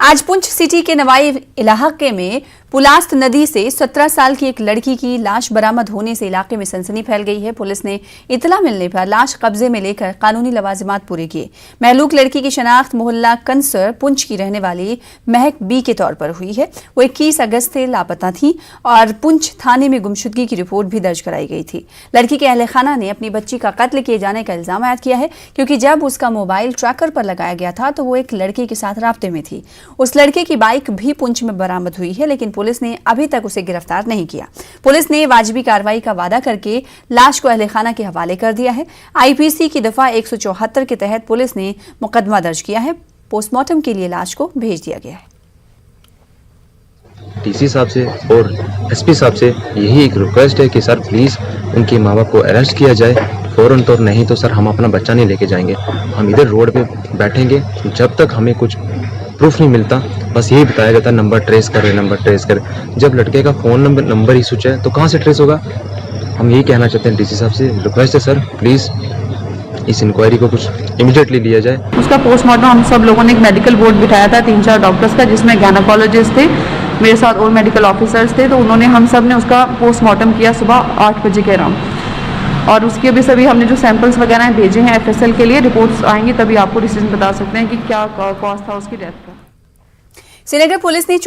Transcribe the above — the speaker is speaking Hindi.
आज पुंछ सिटी के नवाई इलाके में पुलास्त नदी से 17 साल की एक लड़की की लाश बरामद होने से इलाके में सनसनी फैल गई है। पुलिस ने इतला मिलने पर लाश कब्जे में लेकर कानूनी लवाजिमात पूरे किए। महलूक लड़की की शनाख्त मोहल्ला कंसर पुंछ की रहने वाली महक बी के तौर पर हुई है। वो 21 अगस्त से लापता थी और पुंछ थाने में गुमशुदगी की रिपोर्ट भी दर्ज कराई गई थी। लड़की के अहले खाना ने अपनी बच्ची का कत्ल किए जाने का इल्जाम आयद किया है, क्योंकि जब उसका मोबाइल ट्रैकर पर लगाया गया था तो वो एक लड़के के साथ राब्ते में थी। उस लड़के की बाइक भी पुंछ में बरामद हुई है, लेकिन पुलिस ने अभी तक उसे गिरफ्तार नहीं किया। पुलिस ने वाजिबी कार्रवाई का वादा करके लाश को अहले खाना के हवाले कर दिया है। आईपीसी की दफा 174 के तहत पुलिस ने मुकदमा दर्ज किया है। पोस्टमार्टम के लिए लाश को भेज दिया गया है। डीसी साहब से और एसपी साहब से यही एक रिक्वेस्ट है कि सर प्लीज़ उनके माँ बाप को अरेस्ट किया जाए फ़ौरन, तो नहीं तो सर हम अपना बच्चा नहीं लेके जाएंगे। हम इधर रोड पे बैठेंगे जब तक हमें कुछ प्रूफ नहीं मिलता। बस यही बताया जाता है नंबर ट्रेस करें। जब लड़के का फ़ोन नंबर ही स्विच है तो कहाँ से ट्रेस होगा। हम यही कहना चाहते हैं, डीसी साहब से रिक्वेस्ट है सर प्लीज़ इस इंक्वायरी को कुछ इमीडिएटली लिया जाए। उसका पोस्टमार्टम हम सब लोगों ने एक मेडिकल बोर्ड बिठाया था 3-4 डॉक्टर्स का, जिसमें गायनेकोलॉजिस्ट थे, मेरे साथ और मेडिकल ऑफिसर्स थे। तो उन्होंने हम सब ने उसका पोस्टमार्टम किया सुबह 8 बजे के अराउंड, और उसके भी सभी हमने जो सैंपल्स वगैरह भेजे हैं एफएसएल के लिए। रिपोर्ट्स आएंगी तभी आपको डिसीजन बता सकते हैं कि क्या कॉज था उसकी डेथ का। श्रीनगर पुलिस ने